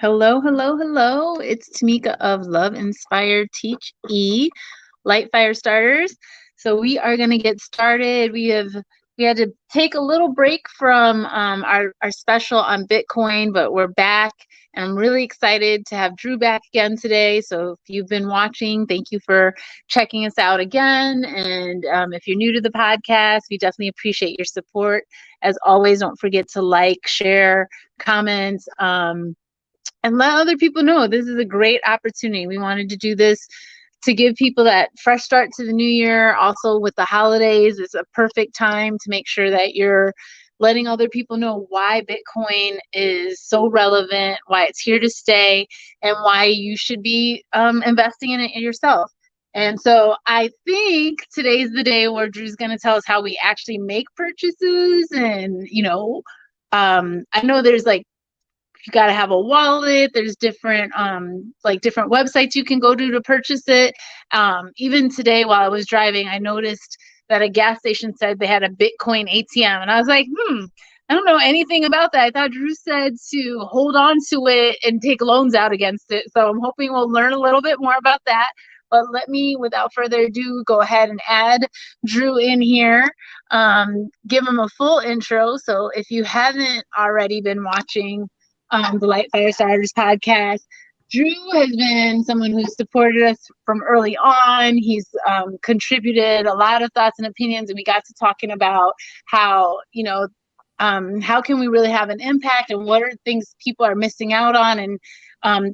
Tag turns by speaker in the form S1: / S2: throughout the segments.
S1: Hello, hello, hello. It's Tamika of Love Inspired Teach LITE Firestarters. So we are going to get started. We had to take a little break from our special on Bitcoin, but we're back, and I'm really excited to have Drew back again today. So if you've been watching, thank you for checking us out again. And if you're new to the podcast, we definitely appreciate your support. As always, don't forget to like, share, comment. And let other people know this is a great opportunity. We wanted to do this to give people that fresh start to the new year. Also, with the holidays, it's a perfect time to make sure that you're letting other people know why Bitcoin is so relevant, why it's here to stay, and why you should be investing in it yourself. And so I think today's the day where Drew's going to tell us how we actually make purchases. And, I know there's like, you got to have a wallet. There's different different websites you can go to purchase it. Even today while I was driving, I noticed that a gas station said they had a Bitcoin ATM, and I was like, I don't know anything about that. I thought Drew said to hold on to it and take loans out against it. So I'm hoping we'll learn a little bit more about that. But let me, without further ado, go ahead and add Drew in here, give him a full intro. So if you haven't already been watching the LITE Firestarters podcast, Drew has been someone who's supported us from early on. He's contributed a lot of thoughts and opinions, and we got to talking about how, how can we really have an impact, and what are things people are missing out on, and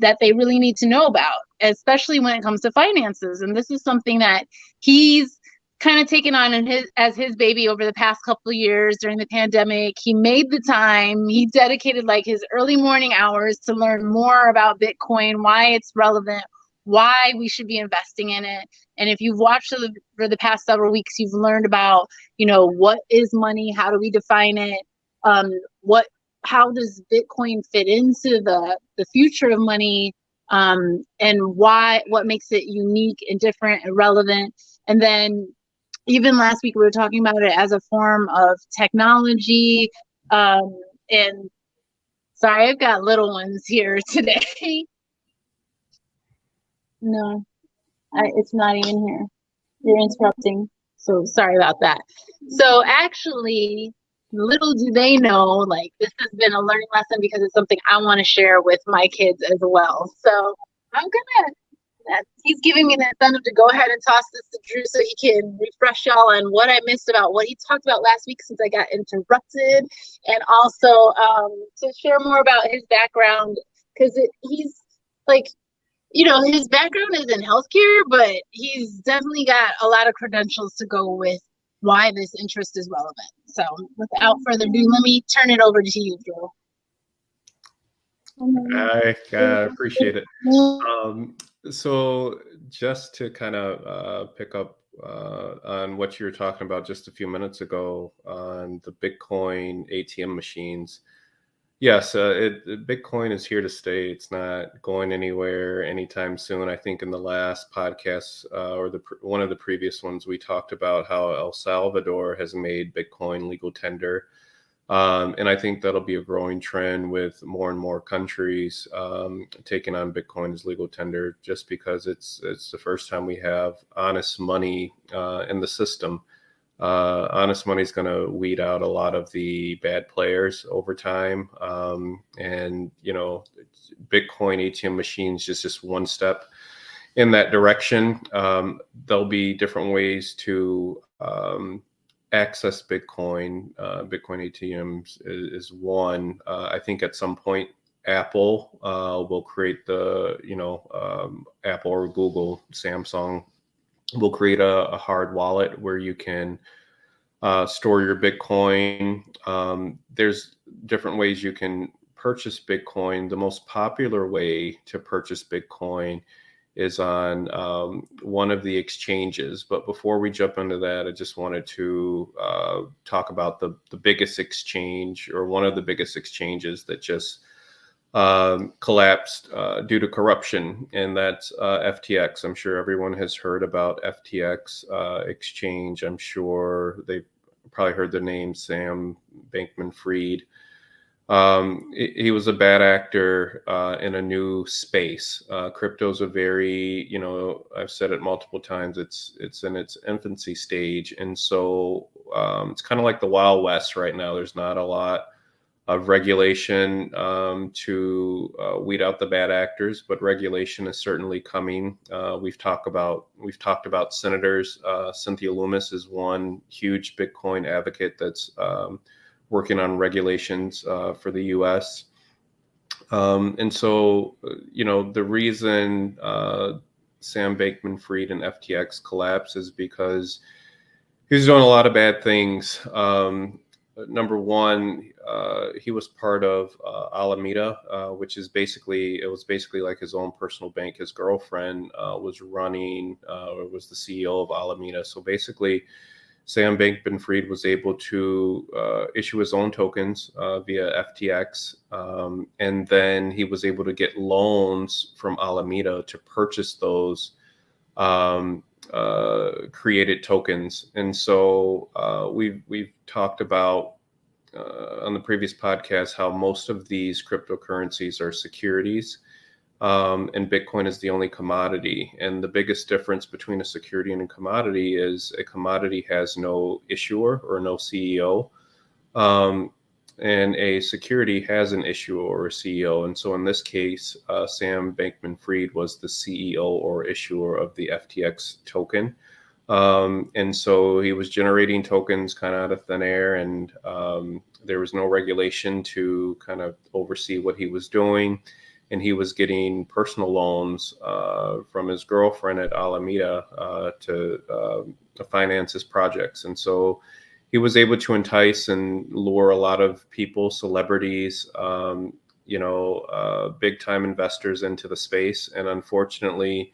S1: that they really need to know about, especially when it comes to finances. And this is something that he's kind of taken on as his baby over the past couple of years during the pandemic. He made the time. He dedicated like his early morning hours to learn more about Bitcoin, why it's relevant, why we should be investing in it. And if you've watched for the past several weeks, you've learned about, what is money? How do we define it? How does Bitcoin fit into the future of money? And what makes it unique and different and relevant? And then even last week, we were talking about it as a form of technology. And sorry, I've got little ones here today. No, it's not even here. You're interrupting. So sorry about that. So actually, little do they know, like, this has been a learning lesson because it's something I want to share with my kids as well. So he's giving me the incentive to go ahead and toss this to Drew so he can refresh y'all on what I missed about what he talked about last week since I got interrupted, and also to share more about his background, because he's like, his background is in healthcare, but he's definitely got a lot of credentials to go with why this interest is relevant. So without further ado, let me turn it over to you, Drew.
S2: I appreciate it. So just to kind of pick up on what you were talking about just a few minutes ago on the Bitcoin ATM machines. Yes, Bitcoin is here to stay. It's not going anywhere anytime soon. I think in the last podcast or one of the previous ones, we talked about how El Salvador has made Bitcoin legal tender. And I think that'll be a growing trend with more and more countries taking on Bitcoin as legal tender, just because it's the first time we have honest money in the system. Honest money is going to weed out a lot of the bad players over time. And, Bitcoin ATM machines just one step in that direction. There'll be different ways to access Bitcoin. Bitcoin ATMs is one. I think at some point Apple will create Apple or Google, Samsung will create a hard wallet where you can store your Bitcoin. There's different ways you can purchase Bitcoin. The most popular way to purchase Bitcoin is on one of the exchanges. But before we jump into that, I just wanted to talk about the biggest exchange, or one of the biggest exchanges that just collapsed due to corruption, and that's FTX. I'm sure everyone has heard about FTX exchange. I'm sure they've probably heard the name Sam Bankman-Fried. He was a bad actor in a new space. Crypto's a very, I've said it multiple times. It's in its infancy stage, and so it's kind of like the Wild West right now. There's not a lot of regulation to weed out the bad actors, but regulation is certainly coming. We've talked about senators. Cynthia Lummis is one huge Bitcoin advocate that's working on regulations for the U.S. And so, the reason Sam Bankman-Fried and FTX collapsed is because he was doing a lot of bad things. Number one, he was part of Alameda, which is it was basically like his own personal bank. His girlfriend was was the CEO of Alameda. So basically, Sam Bankman-Fried was able to issue his own tokens via FTX, and then he was able to get loans from Alameda to purchase those um, created tokens. And so we've talked about on the previous podcast how most of these cryptocurrencies are securities, and Bitcoin is the only commodity. And the biggest difference between a security and a commodity is a commodity has no issuer or no CEO. Um, and a security has an issuer or a CEO. And so in this case, Sam Bankman-Fried was the CEO or issuer of the FTX token. And so he was generating tokens kind of out of thin air, and there was no regulation to kind of oversee what he was doing. And he was getting personal loans from his girlfriend at Alameda to finance his projects. And so he was able to entice and lure a lot of people, celebrities, big time investors into the space. And unfortunately,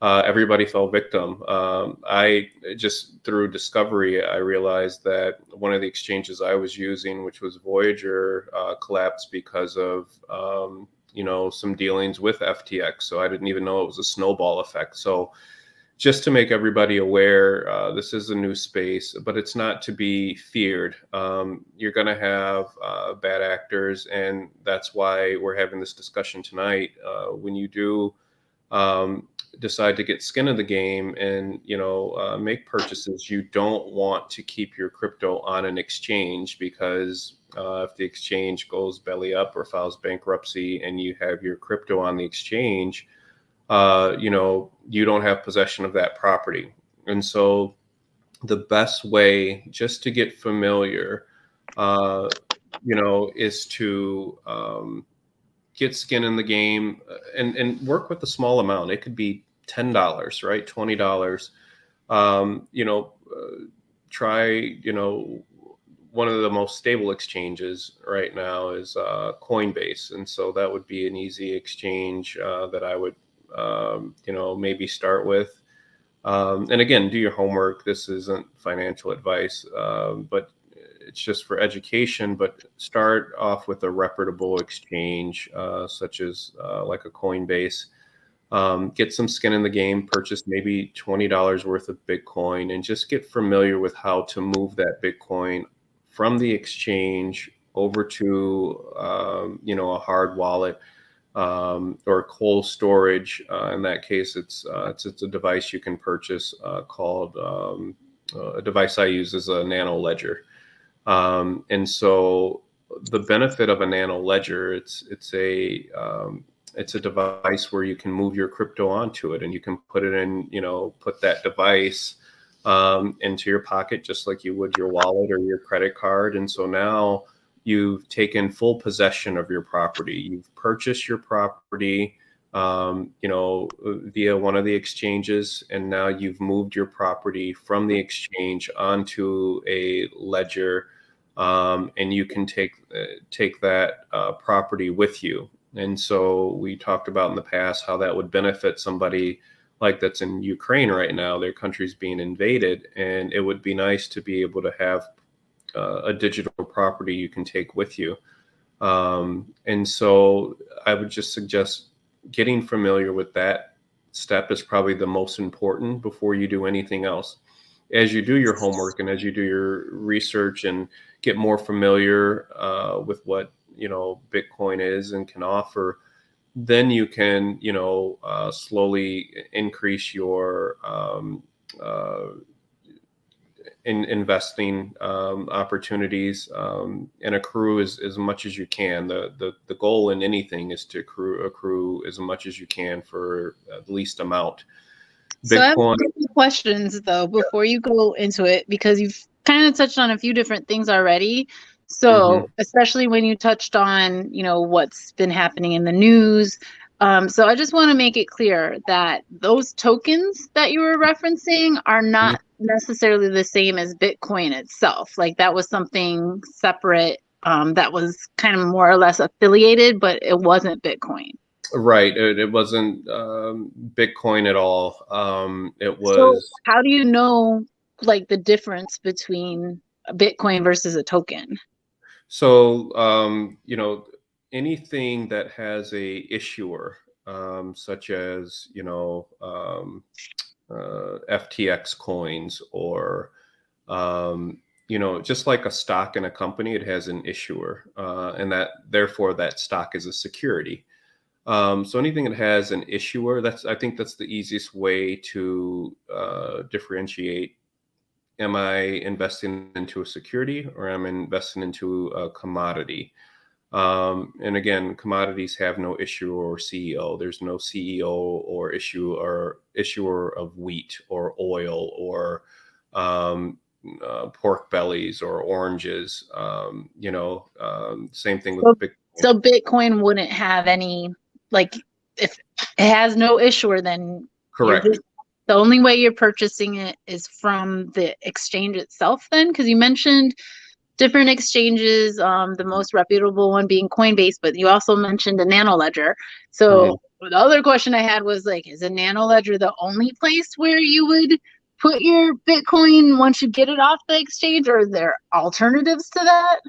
S2: everybody fell victim. I just through discovery, I realized that one of the exchanges I was using, which was Voyager, collapsed because of some dealings with FTX. So I didn't even know it was a snowball effect. So just to make everybody aware, this is a new space, but it's not to be feared. You're going to have bad actors, and that's why we're having this discussion tonight. When you do decide to get skin in the game and make purchases, you don't want to keep your crypto on an exchange, because if the exchange goes belly up or files bankruptcy and you have your crypto on the exchange, you don't have possession of that property. And so the best way just to get familiar, is to get skin in the game, and work with a small amount. It could be $10, right? $20. Try, one of the most stable exchanges right now is Coinbase. And so that would be an easy exchange that I would, maybe start with. And again, do your homework. This isn't financial advice, but it's just for education. But start off with a reputable exchange, such as like a Coinbase. Get some skin in the game, purchase maybe $20 worth of Bitcoin, and just get familiar with how to move that Bitcoin from the exchange over to a hard wallet, or cold storage. In that case, it's a device you can purchase called a device I use is a nano ledger. And so the benefit of a nano ledger, it's a device where you can move your crypto onto it, and you can put it in, put that device into your pocket just like you would your wallet or your credit card. And so now you've taken full possession of your property. You've purchased your property, via one of the exchanges, and now you've moved your property from the exchange onto a ledger, and you can take that property with you. And so we talked about in the past how that would benefit somebody like that's in Ukraine right now. Their country's being invaded, and it would be nice to be able to have a digital property you can take with you. And so I would just suggest getting familiar with that step is probably the most important before you do anything else. As you do your homework and as you do your research and get more familiar with what Bitcoin is and can offer, then you can slowly increase your investing opportunities, and accrue as much as you can. The goal in anything is to accrue as much as you can for the least amount.
S1: So I have
S2: Bitcoin.
S1: a couple questions though before you go into it, because you've kind of touched on a few different things already. So especially when you touched on, what's been happening in the news. So I just want to make it clear that those tokens that you were referencing are not necessarily the same as Bitcoin itself. Like that was something separate, that was kind of more or less affiliated, but it wasn't Bitcoin.
S2: Right. It wasn't Bitcoin at all. It was.
S1: So how do you know like the difference between a Bitcoin versus a token?
S2: So, anything that has a issuer, such as, FTX coins, or, just like a stock in a company, it has an issuer, and therefore that stock is a security. So anything that has an issuer, I think that's the easiest way to differentiate. Am I investing into a security, or am I investing into a commodity? And again, commodities have no issuer or CEO. There's no CEO or issuer of wheat or oil or pork bellies or oranges. Same thing with Bitcoin.
S1: So Bitcoin wouldn't have any, like, if it has no issuer, then
S2: Correct.
S1: The only way you're purchasing it is from the exchange itself then? Because you mentioned different exchanges, the most reputable one being Coinbase, but you also mentioned a nano ledger. So the other question I had was like, is a nano ledger the only place where you would put your Bitcoin once you get it off the exchange, or are there alternatives to that?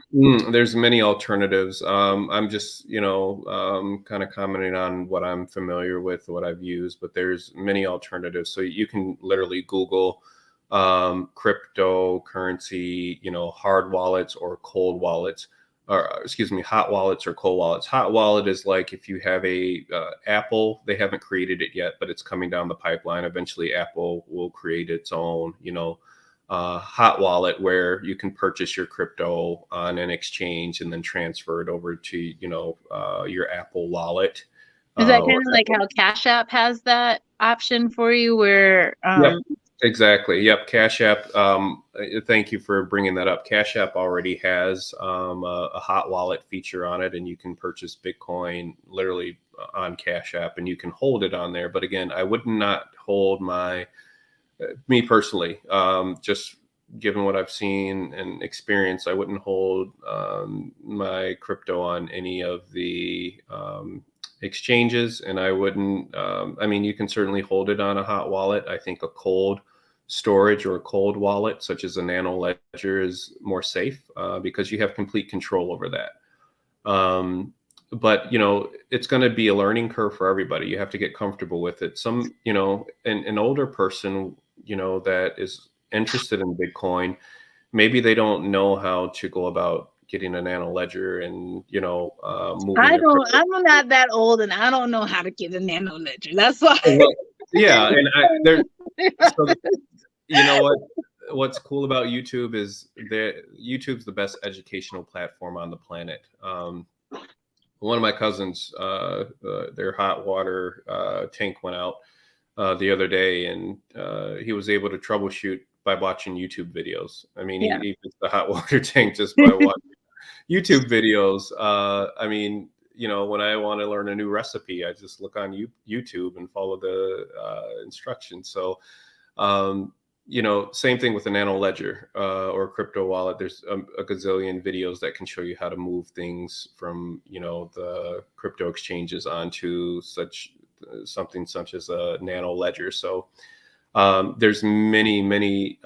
S2: There's many alternatives. I'm just, kind of commenting on what I'm familiar with, what I've used, but there's many alternatives. So you can literally Google cryptocurrency, hard wallets or cold wallets, or excuse me, hot wallets or cold wallets. Hot wallet is like if you have a Apple, they haven't created it yet, but it's coming down the pipeline. Eventually, Apple will create its own, hot wallet where you can purchase your crypto on an exchange and then transfer it over to, your Apple wallet.
S1: Is that kind of like how Cash App has that option for you where
S2: Yep, exactly. Yep. Cash App. Thank you for bringing that up. Cash App already has a hot wallet feature on it, and you can purchase Bitcoin literally on Cash App, and you can hold it on there. But again, I would not hold me personally, just given what I've seen and experienced, I wouldn't hold my crypto on any of the exchanges, and I wouldn't. You can certainly hold it on a hot wallet. I think a cold storage or a cold wallet, such as a nano ledger, is more safe because you have complete control over that. But it's going to be a learning curve for everybody. You have to get comfortable with it. An older person, that is interested in Bitcoin, maybe they don't know how to go about getting a nano ledger and moving.
S1: I'm not that old, and I don't know how to get a nano ledger. That's why.
S2: Well, yeah, and so, what's cool about YouTube is that YouTube's the best educational platform on the planet. One of my cousins, their hot water tank went out the other day, and he was able to troubleshoot by watching YouTube videos. He fixed the hot water tank just by watching YouTube videos. When I want to learn a new recipe, I just look on YouTube and follow the instructions. So, same thing with a nano ledger or a crypto wallet. There's a gazillion videos that can show you how to move things from, the crypto exchanges onto something such as a nano ledger. So there's many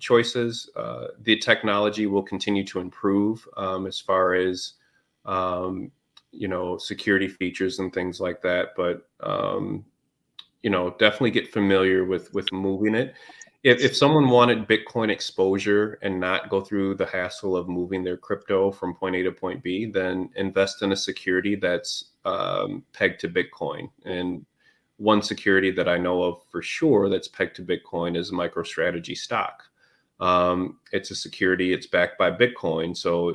S2: choices. The technology will continue to improve as far as security features and things like that. But definitely get familiar with moving it. if someone wanted Bitcoin exposure and not go through the hassle of moving their crypto from point A to point B, then invest in a security that's pegged to Bitcoin. And one security that I know of for sure that's pegged to Bitcoin is MicroStrategy stock. It's a security, it's backed by Bitcoin. So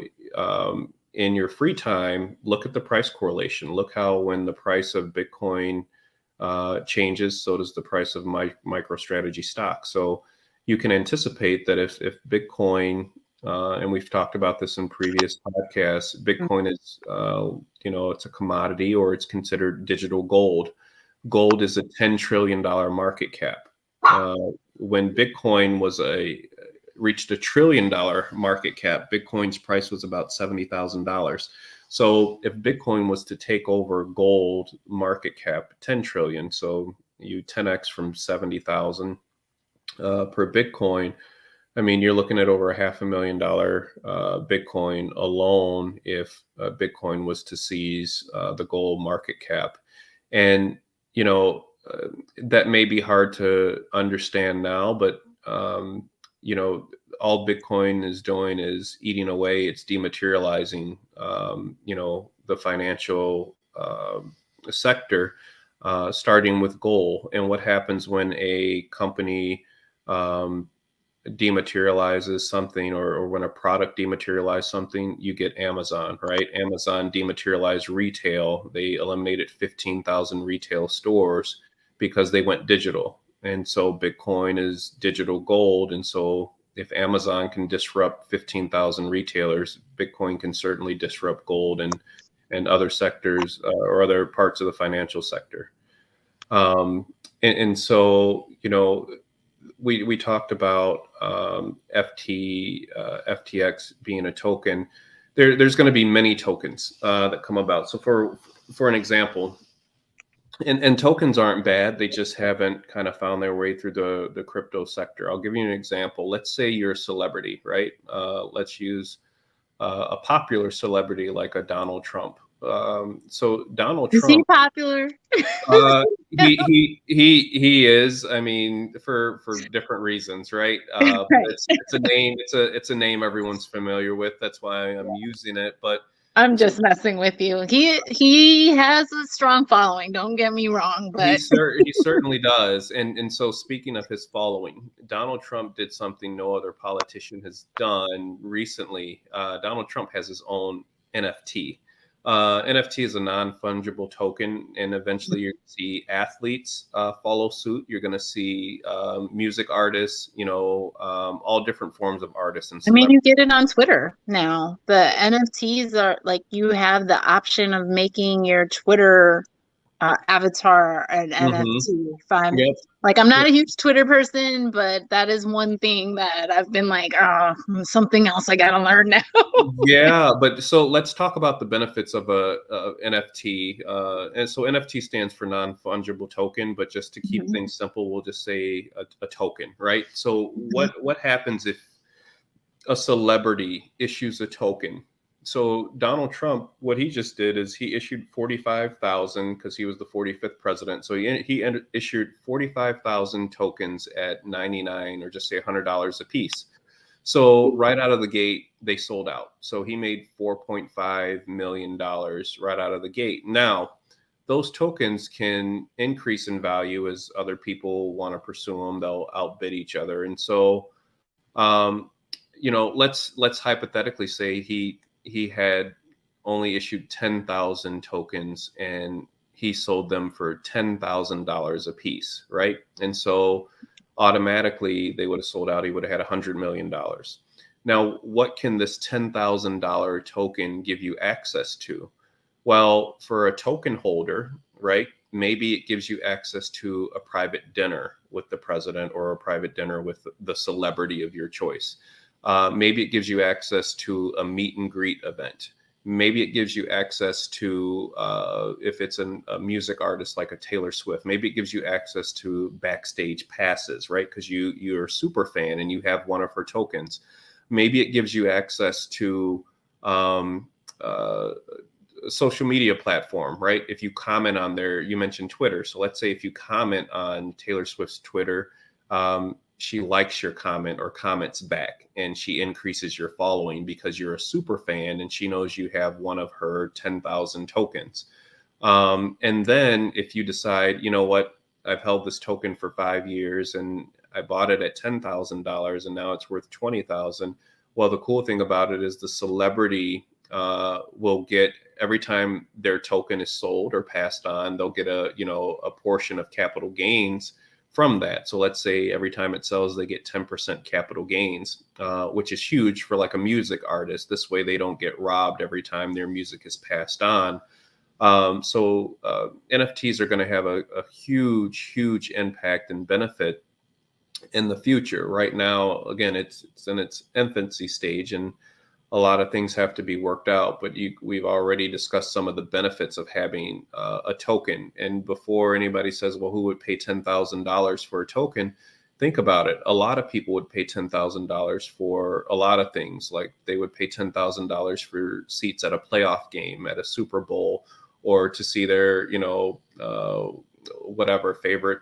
S2: in your free time, look at the price correlation. Look how when the price of Bitcoin changes, so does the price of MicroStrategy stock. So you can anticipate that if Bitcoin, and we've talked about this in previous podcasts, Bitcoin is, it's a commodity, or it's considered digital gold. Gold is a $10 trillion market cap. When Bitcoin reached $1 trillion market cap, Bitcoin's price was about $70,000. So if Bitcoin was to take over gold market cap 10 trillion, so you 10x from 70,000 per Bitcoin, I mean, you're looking at over $500,000 Bitcoin alone if Bitcoin was to seize the gold market cap. And, that may be hard to understand now, but, all Bitcoin is doing is eating away. It's dematerializing, the financial sector, starting with gold. And what happens when a company dematerializes something, or when a product dematerializes something, you get Amazon, right? Amazon dematerialized retail. They eliminated 15,000 retail stores because they went digital. And so Bitcoin is digital gold. And so if Amazon can disrupt 15,000 retailers, Bitcoin can certainly disrupt gold and other sectors, or other parts of the financial sector. And so, we talked about FTX being a token. There's going to be many tokens that come about. So for an example, and tokens aren't bad. They just haven't kind of found their way through the crypto sector. I'll give you an example. Let's say you're a celebrity, right? Let's use a popular celebrity like a Donald Trump. So Donald
S1: Is he
S2: Trump,
S1: popular?
S2: he is. I mean, for different reasons, right?
S1: Right.
S2: It's a name. It's a name everyone's familiar with. That's why I'm using it. But
S1: I'm
S2: so
S1: just messing with you. He has a strong following. Don't get me wrong, but
S2: he certainly does. And so speaking of his following, Donald Trump did something no other politician has done recently. Donald Trump has his own NFT. NFT is a non-fungible token, and eventually you're going to see athletes follow suit. You're going to see music artists, all different forms of artists and
S1: I mean,
S2: celebrities.
S1: you get it on Twitter now. The NFTs are like you have the option of making your Twitter avatar an
S2: Mm-hmm.
S1: NFT. If I'm
S2: Yep.
S1: like, I'm not a huge Twitter person, but that is one thing that I've been like, oh, something else I gotta learn now.
S2: Yeah, but so let's talk about the benefits of a NFT. And so NFT stands for non-fungible token, but just to keep
S1: Mhm.
S2: things simple, we'll just say a token, right? So
S1: Mhm.
S2: what happens if a celebrity issues a token? So Donald Trump, what he just did is he issued 45,000 because he was the 45th president. So he issued 45,000 tokens at 99, or just say $100 a piece. So right out of the gate, they sold out. So he made $4.5 million right out of the gate. Now, those tokens can increase in value as other people want to pursue them. They'll outbid each other. And so, um, let's hypothetically say he had only issued 10,000 tokens and he sold them for $10,000 a piece, right? And so automatically they would have sold out. He would have had $100 million. Now, what can this $10,000 token give you access to? Well, for a token holder, right? Maybe it gives you access to a private dinner with the president, or a private dinner with the celebrity of your choice. Maybe it gives you access to a meet and greet event. Maybe it gives you access to, if it's a music artist like a Taylor Swift, maybe it gives you access to backstage passes, right? Because you're a super fan and you have one of her tokens. Maybe it gives you access to a social media platform, right? If you comment on there, you mentioned Twitter. So let's say if you comment on Taylor Swift's Twitter, she likes your comment or comments back, and she increases your following because you're a super fan and she knows you have one of her 10,000 tokens. And then if you decide, you know what, I've held this token for 5 years and I bought it at $10,000 and now it's worth 20,000. Well, the cool thing about it is the celebrity will get, every time their token is sold or passed on, they'll get a portion of capital gains from that. So let's say every time it sells, they get 10% capital gains, which is huge for like a music artist. This way they don't get robbed every time their music is passed on. So NFTs are going to have a huge impact and benefit in the future. Right now, again, it's in its infancy stage, and a lot of things have to be worked out. But we've already discussed some of the benefits of having a token. And before anybody says, "Well, who would pay $10,000 for a token?" Think about it. A lot of people would pay $10,000 for a lot of things. Like they would pay $10,000 for seats at a playoff game, at a Super Bowl, or to see their, whatever favorite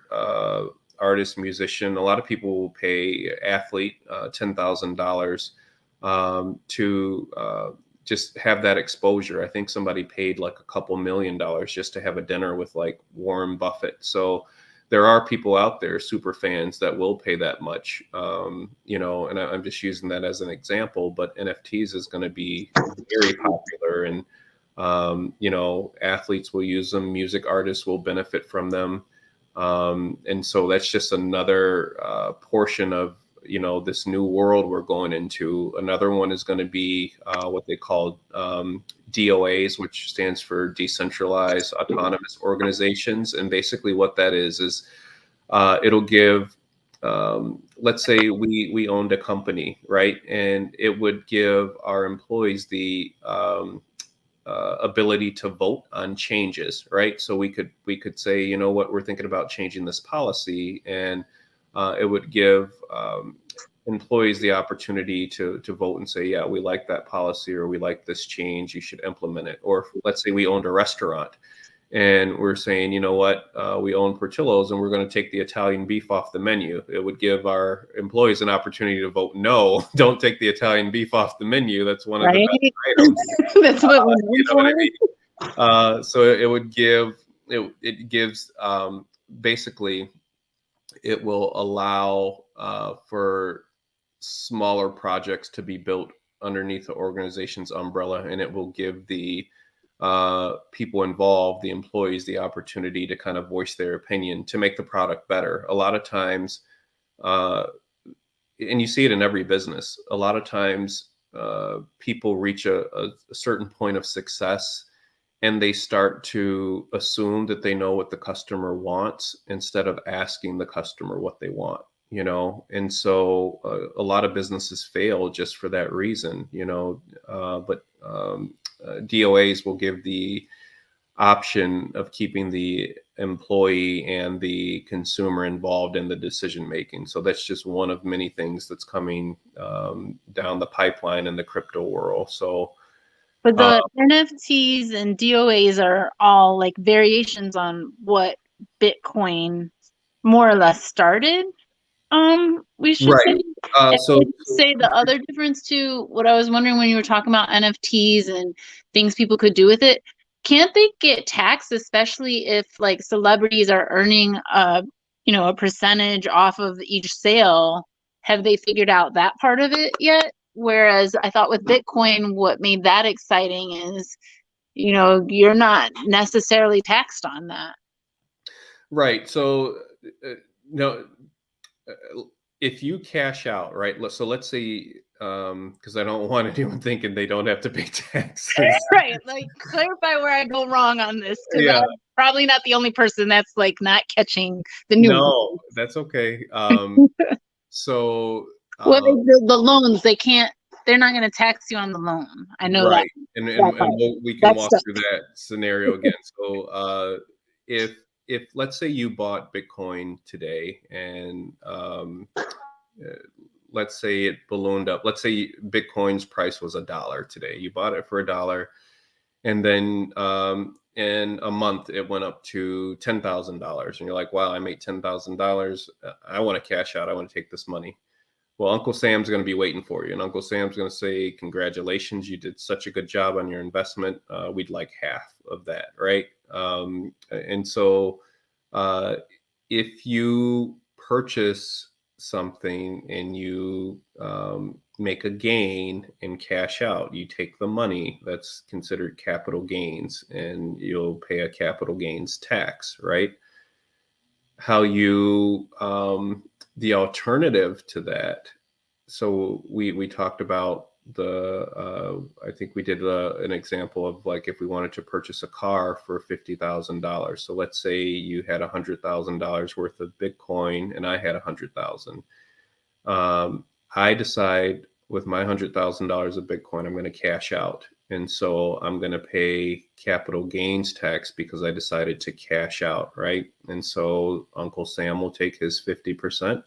S2: artist, musician. A lot of people will pay athlete $10,000 to just have that exposure. I think somebody paid like a couple $1,000,000 just to have a dinner with like Warren Buffett. So there are people out there, super fans, that will pay that much, and I'm just using that as an example, but NFTs is going to be very popular, and athletes will use them, music artists will benefit from them. And so that's just another portion of, this new world we're going into. Another one is going to be what they call DOAs, which stands for decentralized autonomous organizations. And basically what that is it'll give, let's say we owned a company, right? And it would give our employees the ability to vote on changes, right? So we could say, you know what, we're thinking about changing this policy, and it would give employees the opportunity to vote and say, yeah, we like that policy, or we like this change, you should implement it. Or let's say we owned a restaurant and we're saying, you know what, we own Portillo's and we're going to take the Italian beef off the menu. It would give our employees an opportunity to vote no, don't take the Italian beef off the menu. That's one of the best items.
S1: That's what we're
S2: you know what I mean? So it would give, it gives, basically, it will allow for smaller projects to be built underneath the organization's umbrella, and it will give the people involved, the employees, the opportunity to kind of voice their opinion to make the product better. A lot of times, and you see it in every business, a lot of times people reach a certain point of success and they start to assume that they know what the customer wants instead of asking the customer what they want, and so a lot of businesses fail just for that reason, but DOAs will give the option of keeping the employee and the consumer involved in the decision making. So that's just one of many things that's coming down the pipeline in the crypto world. So,
S1: but the NFTs and DOAs are all like variations on what Bitcoin more or less started. We should
S2: right.
S1: say the other difference too. What I was wondering when you were talking about NFTs and things people could do with it, can't they get taxed, especially if like celebrities are earning a percentage off of each sale? Have they figured out that part of it yet? Whereas I thought with Bitcoin, what made that exciting is, you're not necessarily taxed on that.
S2: Right. So, no. If you cash out, right? So let's say, because I don't want anyone thinking they don't have to pay taxes.
S1: Right. Like, clarify where I go wrong on this, because
S2: Yeah.
S1: I'm probably not the only person that's like not catching the news.
S2: No, that's okay. So
S1: Well, the loans, they're not going to tax you on the loan. I know
S2: right.
S1: that.
S2: And we can walk through that scenario again. So if let's say you bought Bitcoin today, and let's say it ballooned up. Let's say Bitcoin's price was $1 today. You bought it for $1, and then in a month it went up to $10,000, and you're like, wow, I made $10,000. I want to cash out. I want to take this money. Well, Uncle Sam's going to be waiting for you, and Uncle Sam's going to say, congratulations, you did such a good job on your investment. We'd like half of that, right? And so if you purchase something and you make a gain and cash out, you take the money, that's considered capital gains, and you'll pay a capital gains tax, right? How you the alternative to that, so we talked about I think we did an example of, like, if we wanted to purchase a car for $50,000. So let's say you had $100,000 worth of Bitcoin and I had 100,000. I decide with my $100,000 of Bitcoin, I'm going to cash out. And so I'm going to pay capital gains tax because I decided to cash out, right? And so Uncle Sam will take his 50%,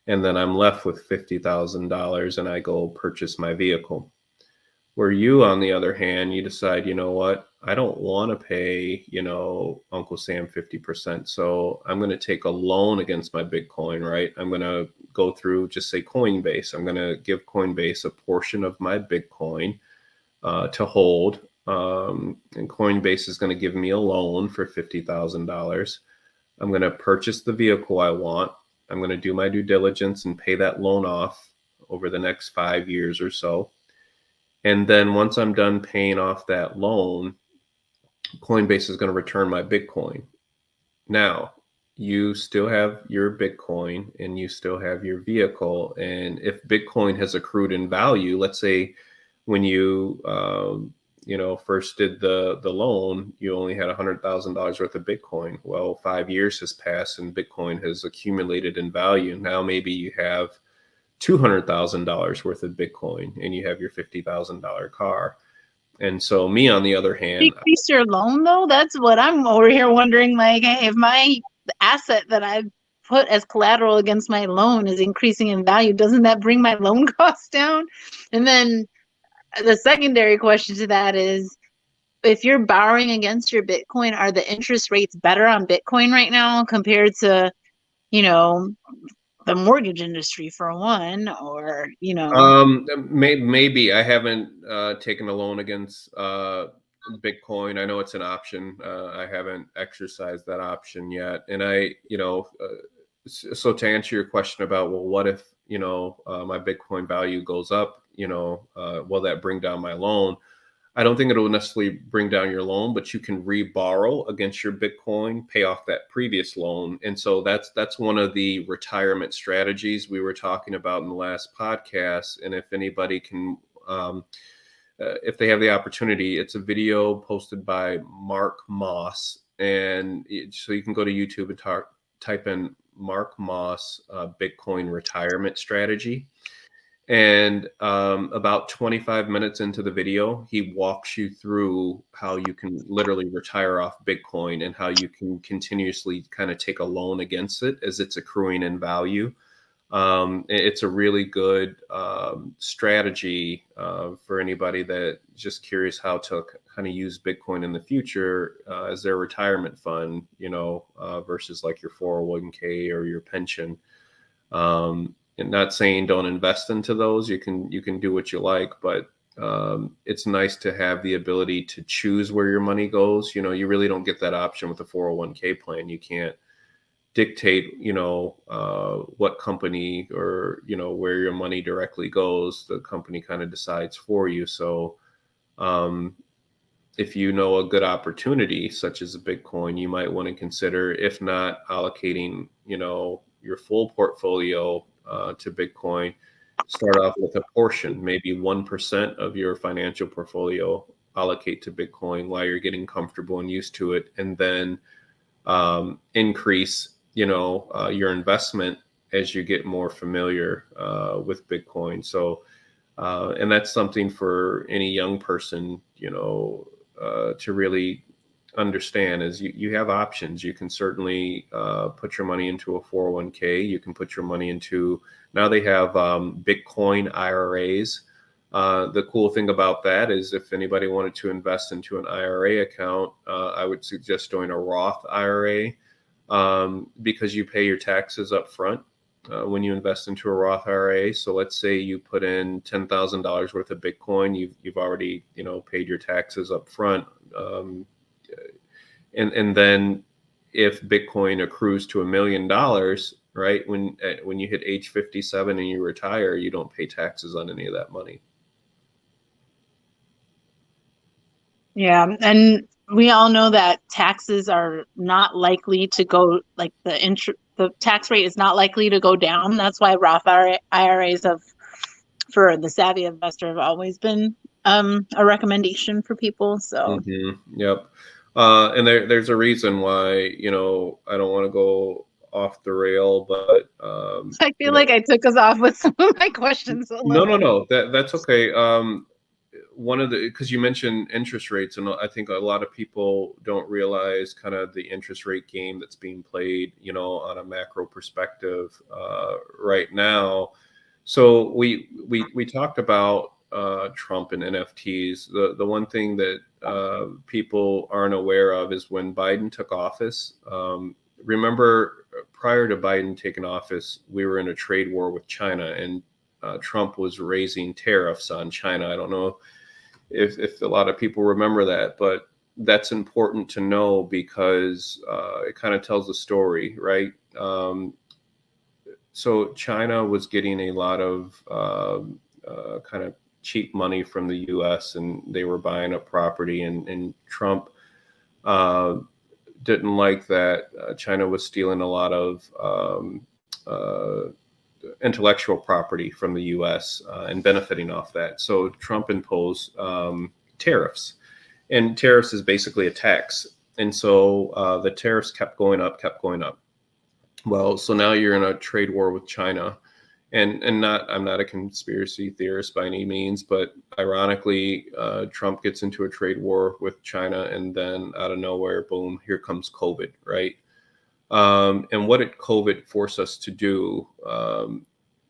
S2: and then I'm left with $50,000, and I go purchase my vehicle. Where you, on the other hand, you decide, you know what, I don't want to pay, Uncle Sam 50%. So I'm going to take a loan against my Bitcoin, right? I'm going to go through, just say Coinbase. I'm going to give Coinbase a portion of my Bitcoin to hold. And Coinbase is going to give me a loan for $50,000. I'm going to purchase the vehicle I want. I'm going to do my due diligence and pay that loan off over the next 5 years or so. And then once I'm done paying off that loan, Coinbase is going to return my Bitcoin. Now, you still have your Bitcoin and you still have your vehicle. And if Bitcoin has accrued in value, let's say when you first did the loan, you only had $100,000 worth of Bitcoin. Well, 5 years has passed and Bitcoin has accumulated in value. Now maybe you have $200,000 worth of Bitcoin and you have your $50,000 car. And so me, on the other hand,
S1: decrease your loan though? That's what I'm over here wondering. Like, hey, if my asset that I put as collateral against my loan is increasing in value, doesn't that bring my loan costs down? And then the secondary question to that is, if you're borrowing against your Bitcoin, are the interest rates better on Bitcoin right now compared to, the mortgage industry for one, or,
S2: maybe I haven't taken a loan against Bitcoin. I know it's an option. I haven't exercised that option yet. And so to answer your question about, well, what if, my Bitcoin value goes up, will that bring down my loan? I don't think it'll necessarily bring down your loan, but you can re-borrow against your Bitcoin, pay off that previous loan. And so that's one of the retirement strategies we were talking about in the last podcast. And if anybody can, if they have the opportunity, it's a video posted by Mark Moss. And so you can go to YouTube and type in Mark Moss Bitcoin retirement strategy. And about 25 minutes into the video, he walks you through how you can literally retire off Bitcoin and how you can continuously kind of take a loan against it as it's accruing in value. It's a really good strategy for anybody that just curious how to kind of use Bitcoin in the future as their retirement fund, versus like your 401k or your pension. And not saying don't invest into those. You can do what you like, but it's nice to have the ability to choose where your money goes. You really don't get that option with a 401k plan. You can't dictate, what company or, where your money directly goes. The company kind of decides for you. So if you know a good opportunity, such as a Bitcoin, you might want to consider, if not allocating, your full portfolio to Bitcoin, start off with a portion, maybe 1% of your financial portfolio, allocate to Bitcoin while you're getting comfortable and used to it, and then increase, your investment as you get more familiar with Bitcoin. So, and that's something for any young person, to really understand, is you have options. You can certainly put your money into a 401k. You can put your money into, now they have Bitcoin IRAs. The cool thing about that is if anybody wanted to invest into an IRA account, I would suggest doing a Roth IRA, because you pay your taxes up front when you invest into a Roth IRA. So let's say you put in $10,000 worth of Bitcoin, you've already paid your taxes up front, and then if Bitcoin accrues to $1 million, right, when you hit age 57 and you retire, you don't pay taxes on any of that money.
S1: Yeah, and we all know that taxes are not likely to go, like the tax rate is not likely to go down. That's why Roth IRAs have, for the savvy investor, have always been a recommendation for people. So
S2: Yep. And there's a reason why, I don't want to go off the rail, but
S1: I feel like I took us off with some of my questions a little.
S2: No, that's okay. One of the, because you mentioned interest rates, and I think a lot of people don't realize kind of the interest rate game that's being played, on a macro perspective right now. So we talked about Trump and NFTs. The one thing that people aren't aware of is when Biden took office. Remember, prior to Biden taking office, we were in a trade war with China, and Trump was raising tariffs on China. I don't know if a lot of people remember that, but that's important to know because it kind of tells the story, right? So China was getting a lot of kind of cheap money from the U.S. and they were buying up property, and Trump didn't like that. China was stealing a lot of intellectual property from the U.S. And benefiting off that. So Trump imposed tariffs, and tariffs is basically a tax. And so the tariffs kept going up. Well, so now you're in a trade war with China, and I'm not a conspiracy theorist by any means, but ironically, Trump gets into a trade war with China, and then out of nowhere, boom, here comes COVID, right? And what did COVID force us to do?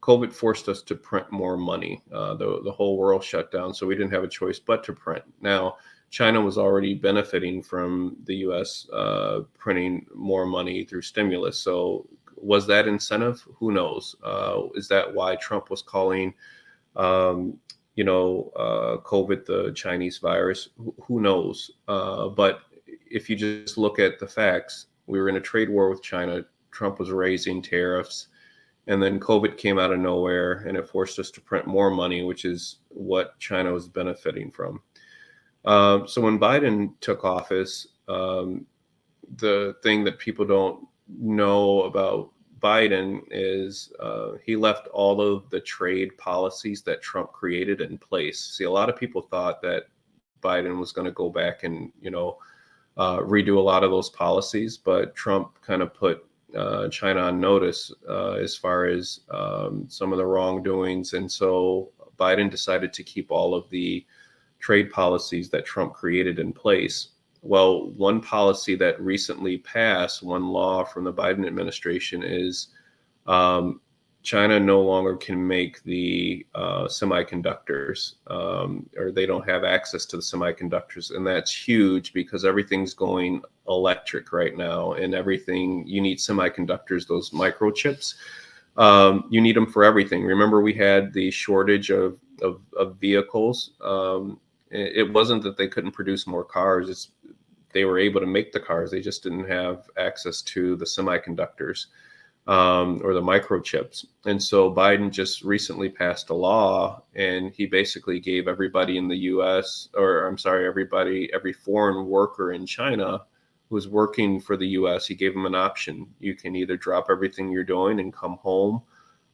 S2: COVID forced us to print more money. The whole world shut down, so we didn't have a choice but to print. Now, China was already benefiting from the U.S. Printing more money through stimulus. So was that incentive? Who knows? Is that why Trump was calling, COVID the Chinese virus? Who knows? But if you just look at the facts, we were in a trade war with China. Trump was raising tariffs, and then COVID came out of nowhere, and it forced us to print more money, which is what China was benefiting from. So when Biden took office, the thing that people don't know about Biden is he left all of the trade policies that Trump created in place. See, a lot of people thought that Biden was going to go back and, redo a lot of those policies, but Trump kind of put China on notice as far as some of the wrongdoings. And so Biden decided to keep all of the trade policies that Trump created in place. Well, one policy that recently passed, one law from the Biden administration, is China no longer can make the semiconductors, or they don't have access to the semiconductors. And that's huge because everything's going electric right now, and everything, you need semiconductors, those microchips. You need them for everything. Remember, we had the shortage of vehicles. It wasn't that they couldn't produce more cars. They were able to make the cars. They just didn't have access to the semiconductors or the microchips. And so Biden just recently passed a law, and he basically gave everybody in the U.S., or I'm sorry, every foreign worker in China who's working for the U.S., he gave them an option. You can either drop everything you're doing and come home,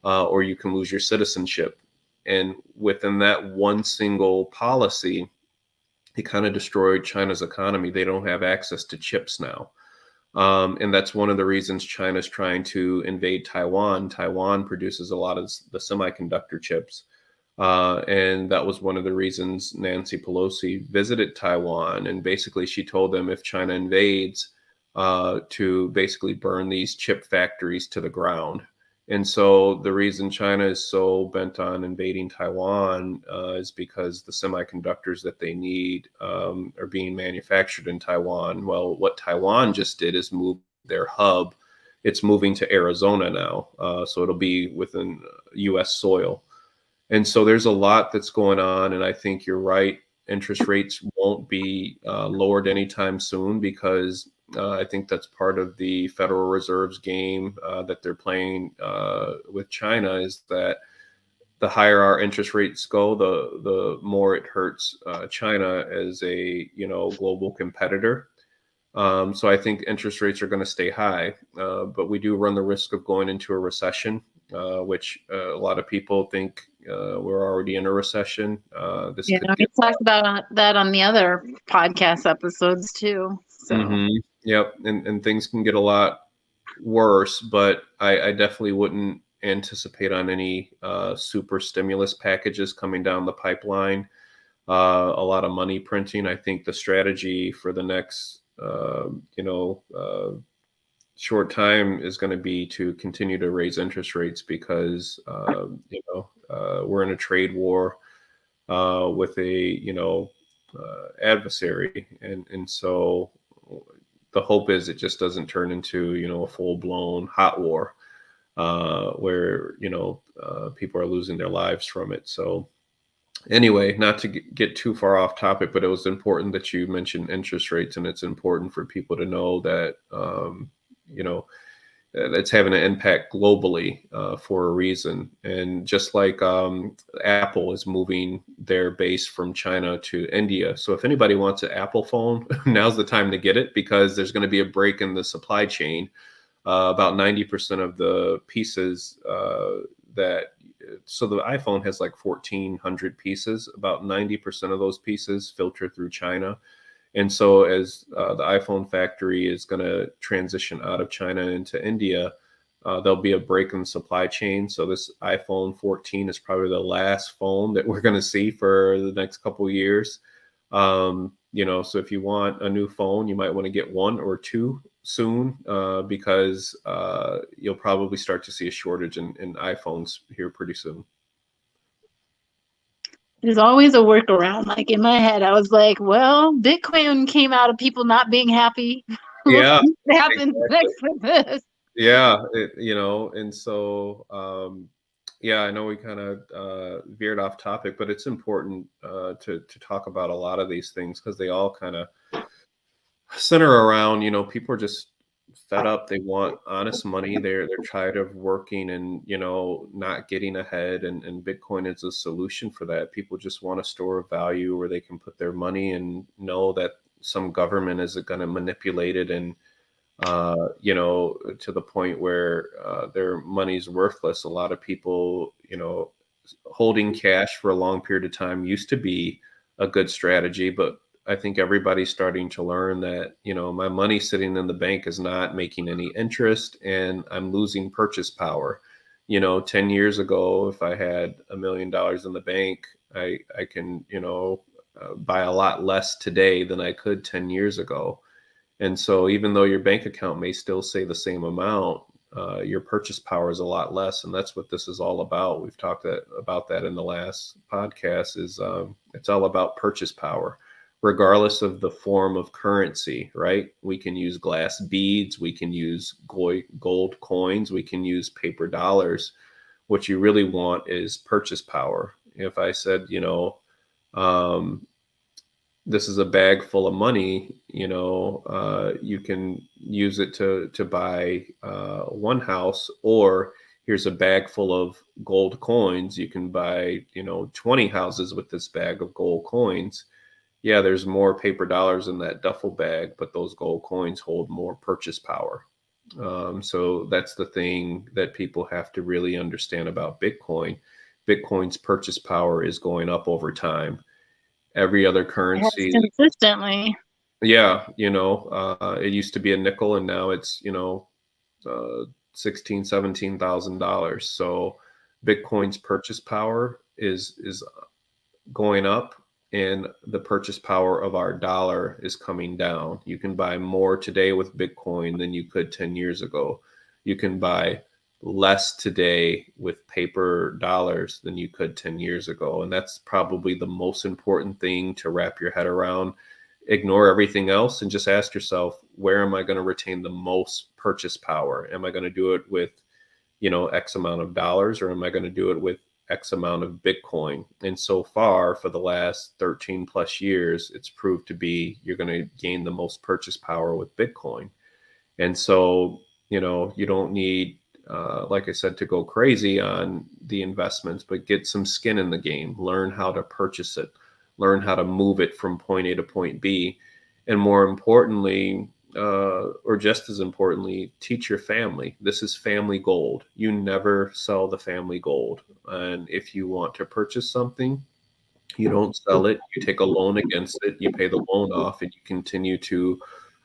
S2: or you can lose your citizenship. And within that one single policy, it kind of destroyed China's economy. They don't have access to chips now. And that's one of the reasons China's trying to invade Taiwan. Taiwan produces a lot of the semiconductor chips. And that was one of the reasons Nancy Pelosi visited Taiwan. And basically she told them if China invades, to basically burn these chip factories to the ground. And so the reason China is so bent on invading Taiwan is because the semiconductors that they need are being manufactured in Taiwan. Well, what Taiwan just did is move their hub. It's moving to Arizona now. So it'll be within U.S. soil. And so there's a lot that's going on. And I think you're right. Interest rates won't be lowered anytime soon because I think that's part of the Federal Reserve's game that they're playing with China is that the higher our interest rates go, the more it hurts China as a global competitor. So I think interest rates are going to stay high, but we do run the risk of going into a recession, which a lot of people think we're already in a recession. This
S1: Yeah,
S2: could
S1: we
S2: get.
S1: talked about that on the other podcast episodes too. So
S2: Yep, and things can get a lot worse, but I definitely wouldn't anticipate on any super stimulus packages coming down the pipeline. A lot of money printing. I think the strategy for the next short time is going to be to continue to raise interest rates because we're in a trade war with a adversary, and so the hope is it just doesn't turn into a full blown hot war where people are losing their lives from it. So anyway, not to get too far off topic, but it was important that you mentioned interest rates, and it's important for people to know that it's having an impact globally for a reason. And just like Apple is moving their base from China to India. So if anybody wants an Apple phone, now's the time to get it because there's going to be a break in the supply chain. About 90% of the pieces so the iPhone has like 1,400 pieces. About 90% of those pieces filter through China. And so as the iPhone factory is going to transition out of China into India, there'll be a break in the supply chain. So this iPhone 14 is probably the last phone that we're going to see for the next couple of years. So if you want a new phone, you might want to get one or two soon because you'll probably start to see a shortage in iPhones here pretty soon.
S1: there's always a workaround. Like in my head, I was like, well, Bitcoin came out of people not being happy. Let's
S2: Yeah,
S1: see what happens
S2: exactly.
S1: next with this.
S2: Yeah, and so yeah, I know we kind of veered off topic, but it's important to talk about a lot of these things because they all kind of center around, people are just fed up. They want honest money. They're tired of working and not getting ahead. And Bitcoin is a solution for that. People just want a store of value where they can put their money and know that some government isn't going to manipulate it and to the point where their money's worthless. A lot of people, holding cash for a long period of time used to be a good strategy, but I think everybody's starting to learn that, my money sitting in the bank is not making any interest and I'm losing purchase power. 10 years ago, if I had $1 million in the bank, I can, buy a lot less today than I could 10 years ago. And so even though your bank account may still say the same amount, your purchase power is a lot less. And that's what this is all about. We've talked about that in the last podcast is it's all about purchase power, regardless of the form of currency, right? We can use glass beads. We can use gold coins. We can use paper dollars. What you really want is purchase power. If I said, um, this is a bag full of money, you can use it to buy one house, or here's a bag full of gold coins. You can buy, 20 houses with this bag of gold coins. Yeah, there's more paper dollars in that duffel bag, but those gold coins hold more purchase power. So that's the thing that people have to really understand about Bitcoin. Bitcoin's purchase power is going up over time. Every other
S1: Yes,
S2: currency,
S1: consistently.
S2: yeah, it used to be a nickel and now it's, uh, 16, $17,000. So Bitcoin's purchase power is going up and the purchase power of our dollar is coming down. You can buy more today with Bitcoin than you could 10 years ago. You can buy less today with paper dollars than you could 10 years ago. And that's probably the most important thing to wrap your head around. Ignore everything else and just ask yourself, where am I going to retain the most purchase power? Am I going to do it with, X amount of dollars, or am I going to do it with X amount of Bitcoin? And so far, for the last 13 plus years, it's proved to be you're going to gain the most purchase power with Bitcoin. And so, you don't need, like I said, to go crazy on the investments, but get some skin in the game, learn how to purchase it, learn how to move it from point A to point B. And more importantly, or just as importantly, teach your family. This is family gold. You never sell the family gold. And if you want to purchase something, you don't sell it, you take a loan against it, you pay the loan off, and you continue to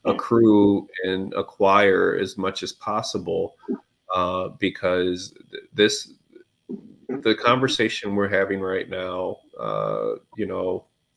S2: accrue and acquire as much as possible, because the conversation we're having right now,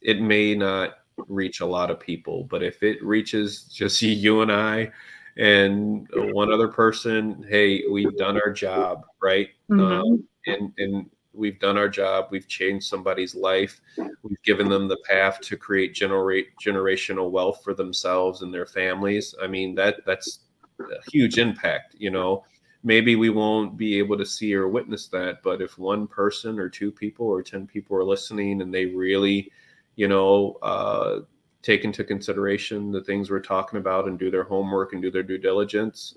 S2: it may not reach a lot of people, but if it reaches just you and I and one other person, hey, we've done our job, right? And we've done our job. We've changed somebody's life. We've given them the path to create generational wealth for themselves and their families. I mean, that's a huge impact. Maybe we won't be able to see or witness that, but if one person or two people or 10 people are listening and they really, take into consideration the things we're talking about and do their homework and do their due diligence,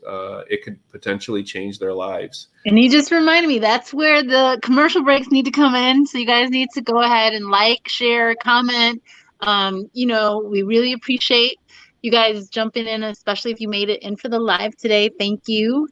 S2: it could potentially change their lives.
S1: And you just reminded me, that's where the commercial breaks need to come in. So you guys need to go ahead and like, share, comment. We really appreciate you guys jumping in, especially if you made it in for the live today. Thank you.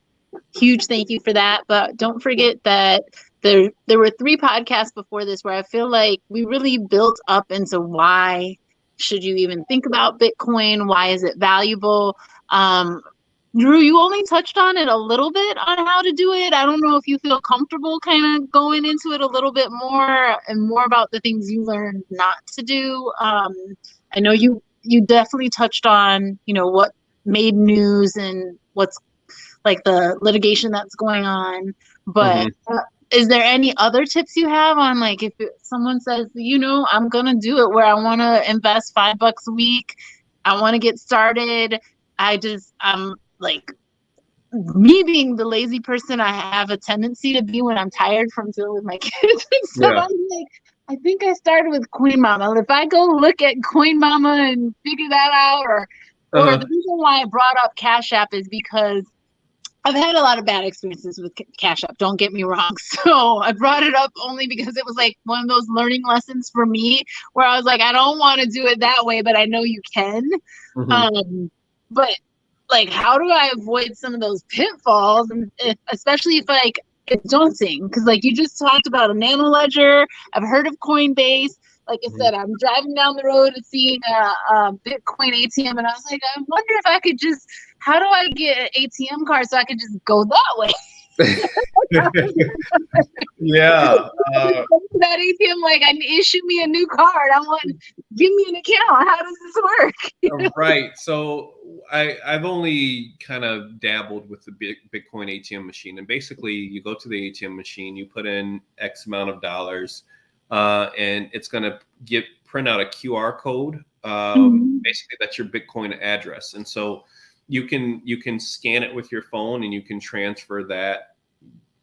S1: Huge thank you for that. But don't forget that there were 3 podcasts before this where I feel like we really built up into why should you even think about Bitcoin? Why is it valuable? Drew, you only touched on it a little bit on how to do it. I don't know if you feel comfortable kind of going into it a little bit more and more about the things you learned not to do. I know you definitely touched on, what made news and what's like the litigation that's going on. But is there any other tips you have on, like, if someone says, I'm going to do it where I want to invest $5 a week, I want to get started. I'm like, me being the lazy person I have a tendency to be when I'm tired from dealing with my kids and stuff. Yeah. I'm like, I think I started with Coin Mama. If I go look at Coin Mama and figure that out, or the reason why I brought up Cash App is because I've had a lot of bad experiences with Cash App, don't get me wrong. So I brought it up only because it was like one of those learning lessons for me where I was like, I don't want to do it that way, but I know you can. But like, how do I avoid some of those pitfalls? And especially if it's daunting, because like you just talked about a nano ledger. I've heard of Coinbase. Like I said, I'm driving down the road and seeing a Bitcoin ATM, and I was like, I wonder if I could just, how do I get an ATM card so I could just go that way?
S2: Yeah.
S1: That ATM, like, issue me a new card. Give me an account. How does this work?
S2: Right. So I've only kind of dabbled with the Bitcoin ATM machine. And basically, you go to the ATM machine, you put in X amount of dollars, and it's going to print out a QR code. Basically, that's your Bitcoin address. And so you can scan it with your phone and you can transfer that,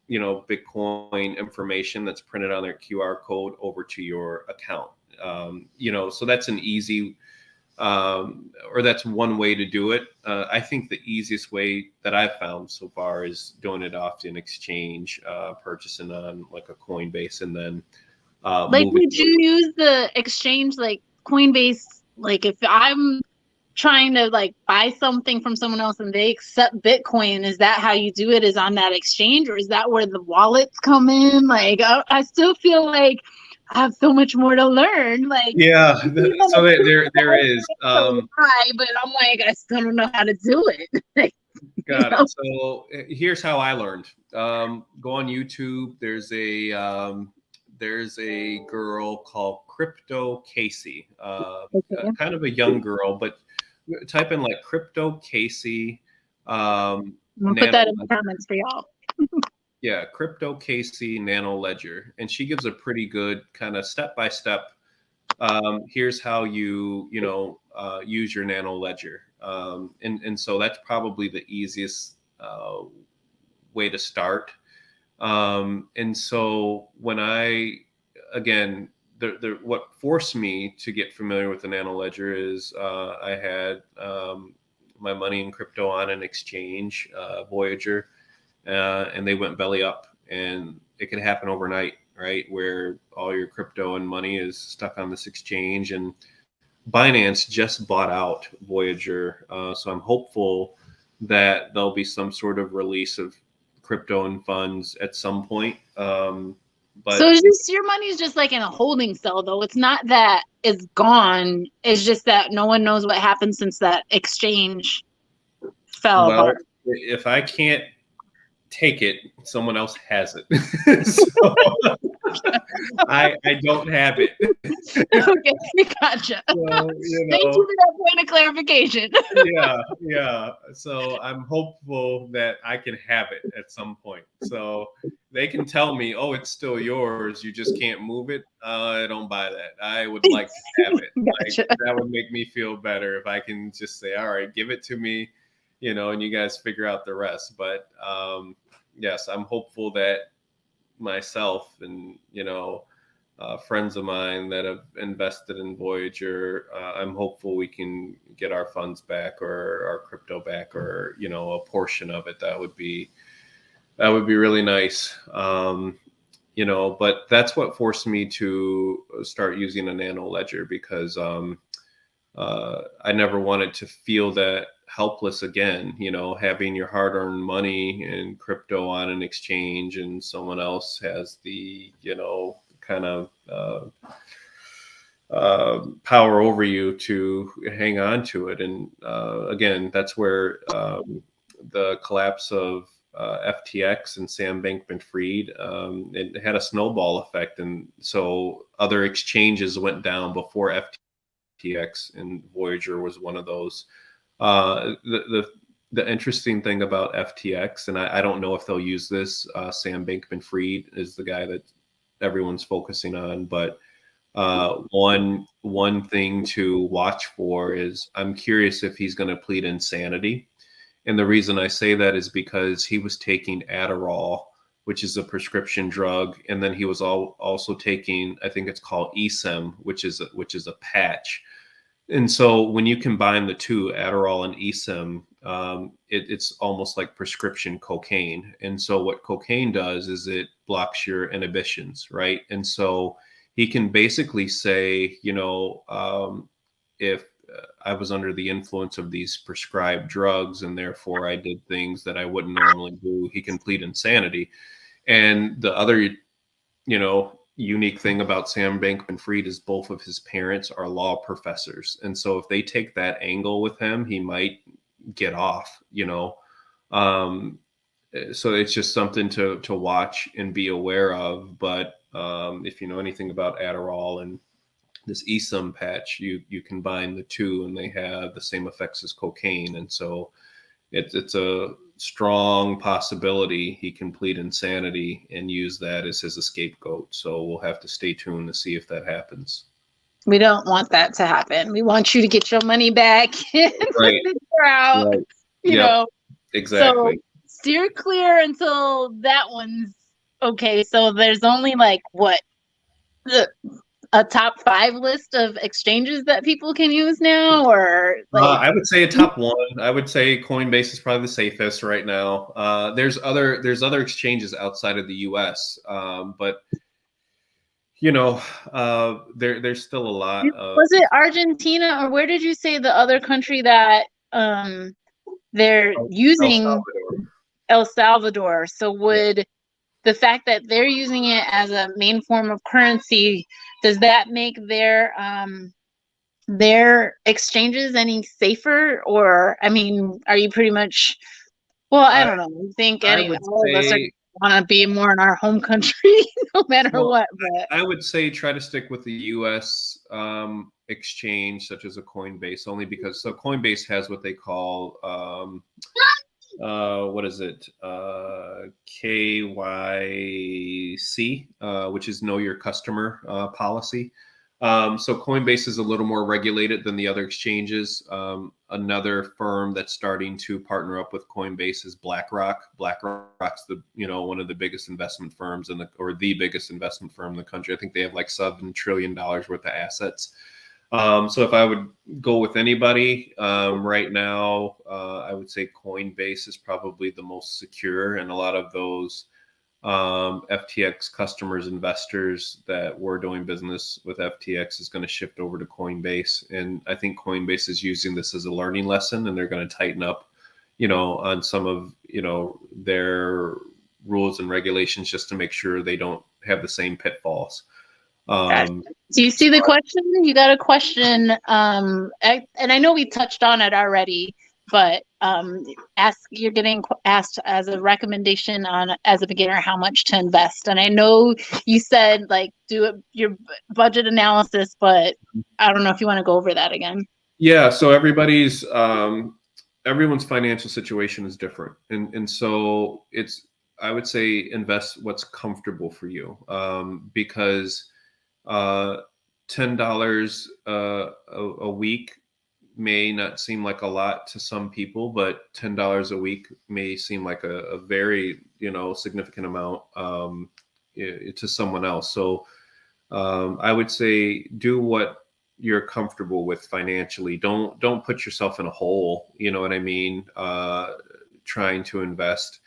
S2: Bitcoin information that's printed on their QR code over to your account. So that's an easy, or that's one way to do it. I think the easiest way that I've found so far is doing it off an exchange, purchasing on like a Coinbase, and then
S1: would you use the exchange like Coinbase? Like if I'm trying to like buy something from someone else and they accept Bitcoin, is that how you do it? Is on that exchange, or is that where the wallets come in? Like I still feel like I have so much more to learn. Like,
S2: yeah, so there is.
S1: But I'm like, I still don't know how to do it.
S2: Got it. So here's how I learned. Go on YouTube. There's a girl called Crypto Casey, kind of a young girl, but type in like Crypto Casey.
S1: I'll put that in the comments for y'all.
S2: Yeah, Crypto Casey Nano Ledger, and she gives a pretty good kind of step by step. Here's how use your Nano Ledger, and so that's probably the easiest way to start. And so when I, again, what forced me to get familiar with the Nano Ledger is I had my money in crypto on an exchange, Voyager, and they went belly up, and it can happen overnight, right? Where all your crypto and money is stuck on this exchange, and Binance just bought out Voyager, so I'm hopeful that there'll be some sort of release of crypto and funds at some point.
S1: So
S2: But
S1: it's just your money's just like in a holding cell, though. It's not that it's gone. It's just that no one knows what happened since that exchange fell
S2: well,
S1: apart.
S2: if I can't take it, someone else has it. So I don't have it.
S1: Okay, gotcha.
S2: So,
S1: Thank you for that point of clarification.
S2: yeah. So I'm hopeful that I can have it at some point. So they can tell me, oh, it's still yours. You just can't move it. I don't buy that. I would like to have it.
S1: Gotcha.
S2: Like, that would make me feel better if I can just say, all right, give it to me, and you guys figure out the rest. But yes, I'm hopeful that myself and, friends of mine that have invested in Voyager, I'm hopeful we can get our funds back or our crypto back, or a portion of it. That would be really nice. But that's what forced me to start using a Nano Ledger, because I never wanted to feel that helpless again, having your hard-earned money and crypto on an exchange, and someone else has the, kind of power over you to hang on to it. And again, that's where the collapse of FTX and Sam Bankman-Fried, it had a snowball effect, and so other exchanges went down before FTX, and Voyager was one of those. The interesting thing about FTX, and I don't know if they'll use this, Sam Bankman-Fried is the guy that everyone's focusing on, but one thing to watch for is, I'm curious if he's going to plead insanity. And the reason I say that is because he was taking Adderall, which is a prescription drug, and then he was also taking, I think it's called eSIM, which is a patch. And so when you combine the two, Adderall and eSIM, it's almost like prescription cocaine. And so what cocaine does is it blocks your inhibitions, right? And so he can basically say, if I was under the influence of these prescribed drugs and therefore I did things that I wouldn't normally do, he can plead insanity. And the other, unique thing about Sam Bankman-Fried is both of his parents are law professors. And so if they take that angle with him, he might get off, so it's just something to watch and be aware of. But if you know anything about Adderall and this eSIM patch, you combine the two and they have the same effects as cocaine. And so it's a strong possibility he can plead insanity and use that as his scapegoat. So we'll have to stay tuned to see if that happens.
S1: We don't want that to happen. We want you to get your money back and
S2: Right.
S1: figure out,
S2: Right.
S1: you
S2: Yep.
S1: know.
S2: Exactly.
S1: So steer clear until that one's okay. So there's only like what, a top 5 list of exchanges that people can use now, or like
S2: I would say a top one. I would say Coinbase is probably the safest right now. There's other exchanges outside of the U.S., but there's still a lot of.
S1: Was it Argentina, or where did you say the other country that they're
S2: El
S1: using?
S2: Salvador.
S1: El Salvador. So would the fact that they're using it as a main form of currency, does that make their exchanges any safer? Or I mean, are you pretty much, well, I don't know. I think
S2: I would
S1: all of us are
S2: say,
S1: want to be more in our home country no matter
S2: well,
S1: what. But
S2: I would say try to stick with the U.S. Exchange, such as a Coinbase, only because Coinbase has what they call what is it? KYC, which is Know Your Customer policy. So Coinbase is a little more regulated than the other exchanges. Another firm that's starting to partner up with Coinbase is BlackRock. BlackRock's one of the biggest investment firms or the biggest investment firm in the country. I think they have like $7 trillion worth of assets. So if I would go with anybody right now, I would say Coinbase is probably the most secure, and a lot of those FTX customers, investors that were doing business with FTX is going to shift over to Coinbase. And I think Coinbase is using this as a learning lesson, and they're going to tighten up, on some of, their rules and regulations just to make sure they don't have the same pitfalls.
S1: Do you see the question? You got a question. And I know we touched on it already, but you're getting asked as a recommendation as a beginner how much to invest. And I know you said like your budget analysis, but I don't know if you want to go over that again.
S2: Yeah. So everyone's financial situation is different, and so I would say invest what's comfortable for you, because $10 a week may not seem like a lot to some people, but $10 a week may seem like a very, significant amount to someone else. So I would say do what you're comfortable with financially. Don't put yourself in a hole, you know what I mean? Trying to invest.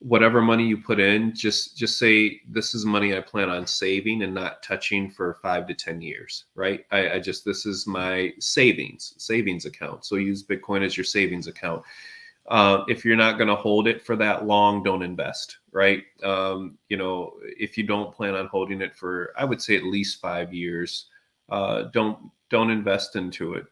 S2: Whatever money you put in, just say, this is money I plan on saving and not touching for 5 to 10 years, right? This is my savings account. So use Bitcoin as your savings account. If you're not going to hold it for that long, don't invest, right? If you don't plan on holding it for, I would say at least 5 years, don't invest into it.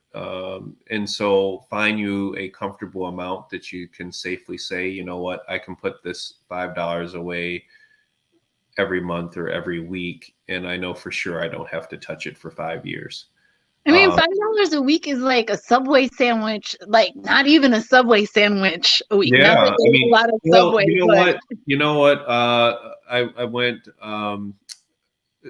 S2: And so find you a comfortable amount that you can safely say, you know what, I can put this $5 away every month or every week, and I know for sure I don't have to touch it for 5 years.
S1: I mean, $5 a week is like a Subway sandwich, like not even a Subway sandwich a week.
S2: Yeah,
S1: not like a lot of Subway.
S2: You know what? I went.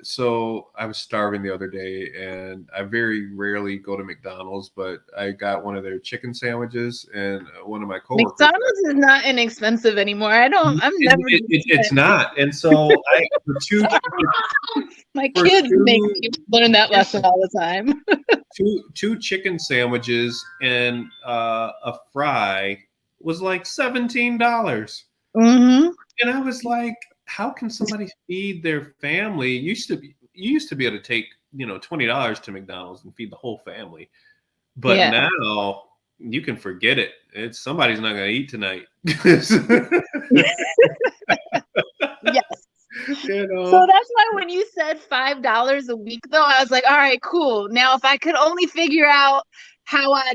S2: So I was starving the other day, and I very rarely go to McDonald's, but I got one of their chicken sandwiches, and one of my coworkers.
S1: McDonald's is not inexpensive anymore.
S2: It's not, and so
S1: my kids make me learn that lesson all the time.
S2: two chicken sandwiches and a fry was like $17.
S1: Mm-hmm.
S2: And I was like, how can somebody feed their family? You used to be able to take, $20 to McDonald's and feed the whole family. But now you can forget it. Somebody's not going to eat tonight.
S1: Yes. So that's why when you said $5 a week, though, I was like, all right, cool. Now, if I could only figure out how I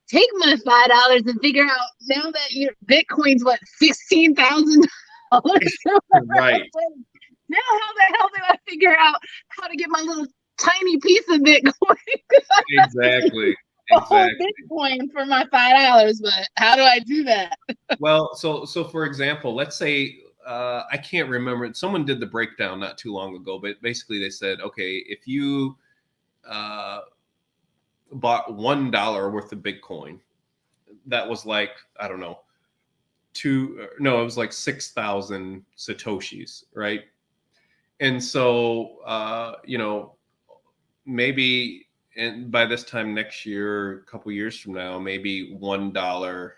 S1: take my $5 and figure out now that your Bitcoin's what, $16,000.
S2: Right.
S1: Now, how the hell do I figure out how to get my little tiny piece of Bitcoin?
S2: Exactly.
S1: Bitcoin for my $5, but how do I do that?
S2: Well, so for example, let's say I can't remember. Someone did the breakdown not too long ago, but basically they said, okay, if you bought $1 worth of Bitcoin, that was like, I don't know, it was like 6,000 Satoshis, right? And so, maybe, and by this time next year, a couple years from now, maybe $1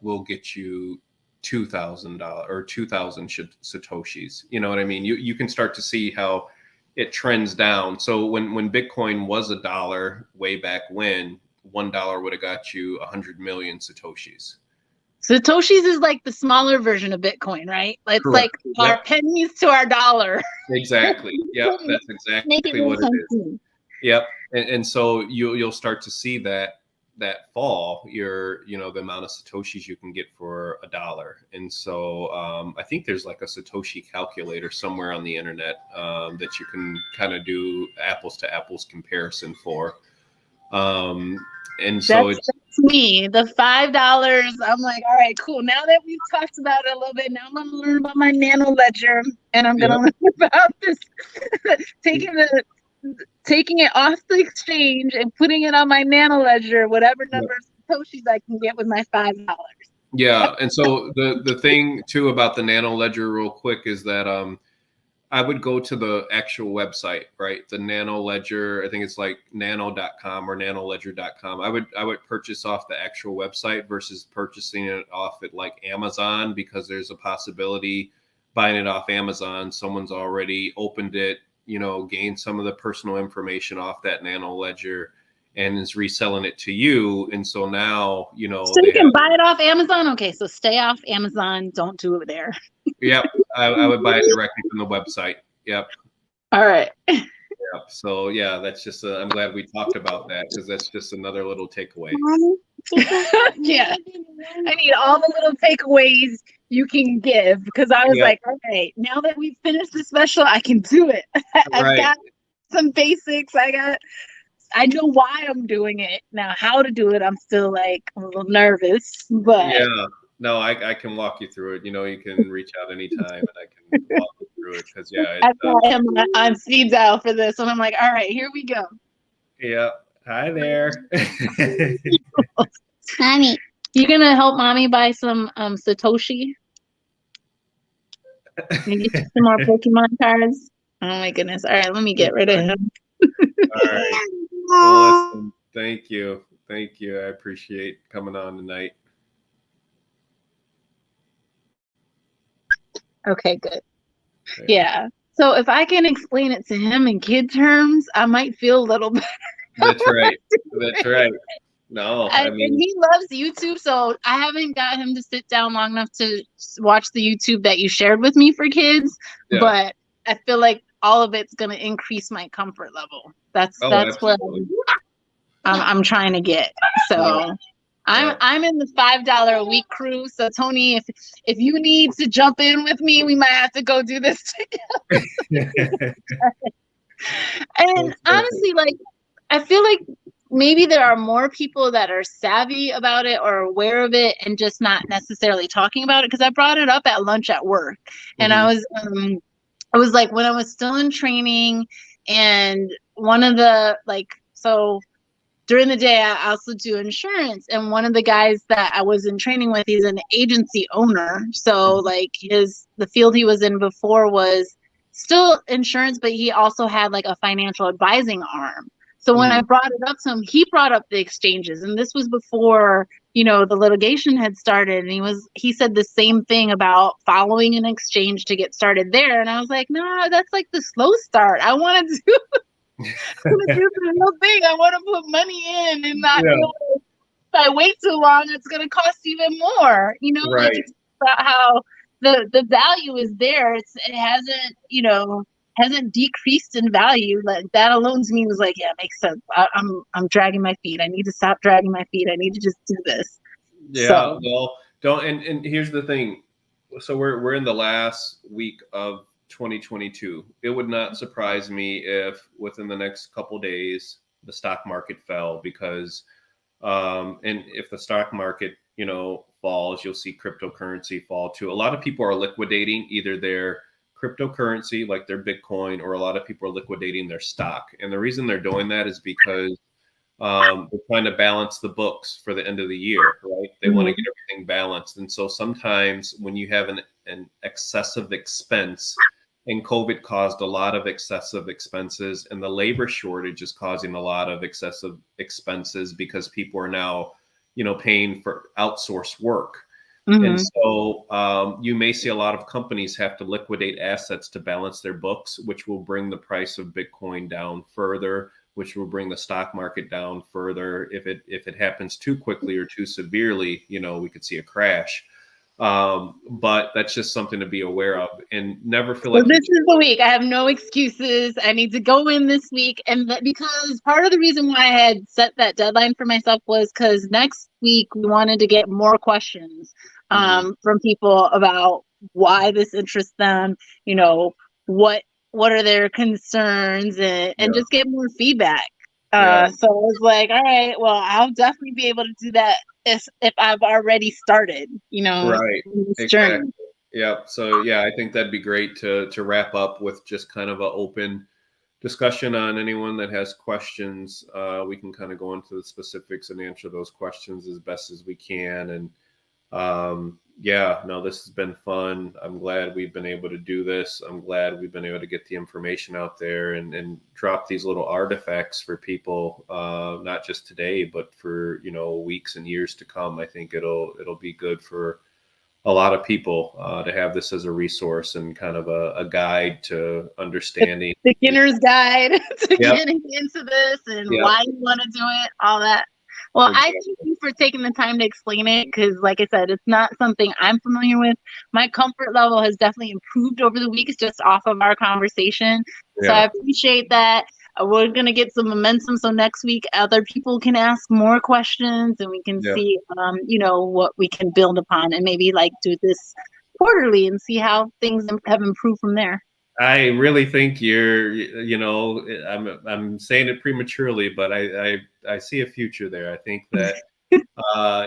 S2: will get you $2,000 or 2,000 Satoshis. You know what I mean? You can start to see how it trends down. So when Bitcoin was $1 way back when, $1 would have got you 100 million Satoshis.
S1: Satoshis is like the smaller version of Bitcoin, right? It's
S2: Correct.
S1: like our pennies to our dollar.
S2: Exactly. Yeah, that's exactly what it is. Yep. And so you'll start to see that fall, the amount of Satoshis you can get for $1. And so I think there's like a Satoshi calculator somewhere on the internet that you can kind of do apples to apples comparison for. And so
S1: me, the $5. I'm like, all right, cool. Now that we've talked about it a little bit, now I'm gonna learn about my nano ledger, and I'm gonna learn about this taking it off the exchange and putting it on my nano ledger, whatever number of Satoshis I can get with my $5.
S2: Yeah, and so the thing too about the nano ledger, real quick, is that I would go to the actual website, right? The nano ledger, I think it's like nano.com or nanoledger.com. I would purchase off the actual website versus purchasing it off at like Amazon, because there's a possibility buying it off Amazon, someone's already opened it, gained some of the personal information off that nano ledger and is reselling it to you. And so now,
S1: so you can buy it off Amazon. Okay, so stay off Amazon. Don't do it there.
S2: Yep, I would buy it directly from the website. Yep.
S1: All right.
S2: Yep. So yeah, that's just. I'm glad we talked about that, because that's just another little takeaway.
S1: Yeah, I need all the little takeaways you can give, because I was like, okay, now that we've finished the special, I can do it. I've got some basics. I know why I'm doing it. Now, how to do it, I'm still like a little nervous, but
S2: yeah, no, I can walk you through it. You can reach out anytime, and I can walk you through it, because
S1: I am on speed dial for this, and I'm like, all right, here we go.
S2: Yeah, hi there.
S1: Mommy, you gonna help mommy buy some Satoshi? Maybe some more Pokemon cards. Oh my goodness! All right, let me get rid of him.
S2: All right. Well, listen, thank you. I appreciate coming on tonight.
S1: Okay, good. Yeah. So if I can explain it to him in kid terms, I might feel a little better.
S2: That's right. That's right. No,
S1: and he loves YouTube, so I haven't got him to sit down long enough to watch the YouTube that you shared with me for kids. Yeah. But I feel like all of it's going to increase my comfort level. That's what I'm trying to get. So I'm in the $5 a week crew. So Tony, if you need to jump in with me, we might have to go do this together. And honestly, like, I feel like maybe there are more people that are savvy about it or aware of it and just not necessarily talking about it. Because I brought it up at lunch at work, and I was like, when I was still in training, and one of the during the day, I also do insurance, and one of the guys that I was in training with, he's an agency owner. So like the field he was in before was still insurance, but he also had like a financial advising arm. So when I brought it up to him, he brought up the exchanges, and this was before, the litigation had started. And he said the same thing about following an exchange to get started there. And I was like, no, that's like the slow start. I want to do the real thing. I want to put money in and not feel like if I wait too long, it's going to cost even more.
S2: Right.
S1: Like, it's about how the value is there. It hasn't decreased in value. Like, that alone to me was like, yeah, it makes sense. I'm dragging my feet. I need to stop dragging my feet. I need to just do this.
S2: Yeah. Well, don't. And here's the thing. So we're in the last week of 2022. It would not surprise me if within the next couple of days the stock market fell, because and if the stock market falls, you'll see cryptocurrency fall too. A lot of people are liquidating either their cryptocurrency, like their Bitcoin, or a lot of people are liquidating their stock. And the reason they're doing that is because they're trying to balance the books for the end of the year, right? They want to get everything balanced. And so sometimes when you have an excessive expense, and COVID caused a lot of excessive expenses, and the labor shortage is causing a lot of excessive expenses because people are now, paying for outsourced work. And so you may see a lot of companies have to liquidate assets to balance their books, which will bring the price of Bitcoin down further, which will bring the stock market down further. If it happens too quickly or too severely, we could see a crash. But that's just something to be aware of, and never feel like.
S1: This is the week. I have no excuses. I need to go in this week, and because part of the reason why I had set that deadline for myself was because next week we wanted to get more questions from people about why this interests them. What are their concerns, and just get more feedback.
S2: Yeah.
S1: So I was like, all right, well, I'll definitely be able to do that if I've already started,
S2: Right.
S1: this
S2: Exactly.
S1: journey.
S2: Yeah. So yeah, I think that'd be great to wrap up with just kind of an open discussion on anyone that has questions. We can kind of go into the specifics and answer those questions as best as we can. And yeah, no, this has been fun. I'm glad we've been able to do this. I'm glad we've been able to get the information out there and drop these little artifacts for people, not just today, but for, weeks and years to come. I think it'll be good for a lot of people to have this as a resource and kind of a guide to understanding.
S1: Beginner's guide to
S2: Yep.
S1: getting into this and
S2: Yep.
S1: why you want to do it, all that. Well, I
S2: Exactly.
S1: thank you for taking the time to explain it because, like I said, it's not something I'm familiar with. My comfort level has definitely improved over the weeks just off of our conversation. So I
S2: Yeah.
S1: appreciate that. We're going to get some momentum. So next week, other people can ask more questions and we can
S2: Yeah.
S1: see, what we can build upon and maybe like do this quarterly and see how things have improved from there.
S2: I really think I'm saying it prematurely, but I see a future there. I think that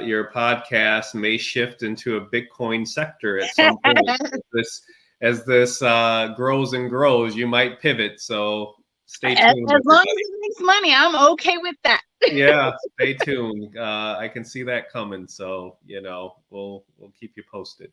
S2: your podcast may shift into a Bitcoin sector at some point. As this grows and grows, you might pivot. So stay
S1: As
S2: tuned,
S1: long as
S2: everybody.
S1: it makes money, I'm okay with that.
S2: Yeah, stay tuned. I can see that coming. So we'll keep you posted.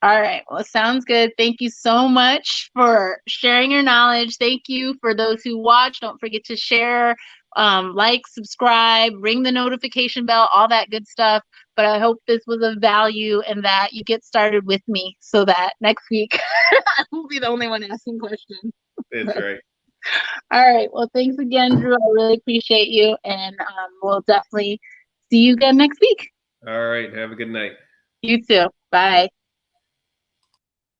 S1: All right. Well, sounds good. Thank you so much for sharing your knowledge. Thank you for those who watch. Don't forget to share, like, subscribe, ring the notification bell, all that good stuff. But I hope this was of value and that you get started with me so that next week I won't be the only one asking questions.
S2: That's right.
S1: All right. Well, thanks again, Drew. I really appreciate you. And we'll definitely see you again next week.
S2: All right. Have a good night.
S1: You too. Bye.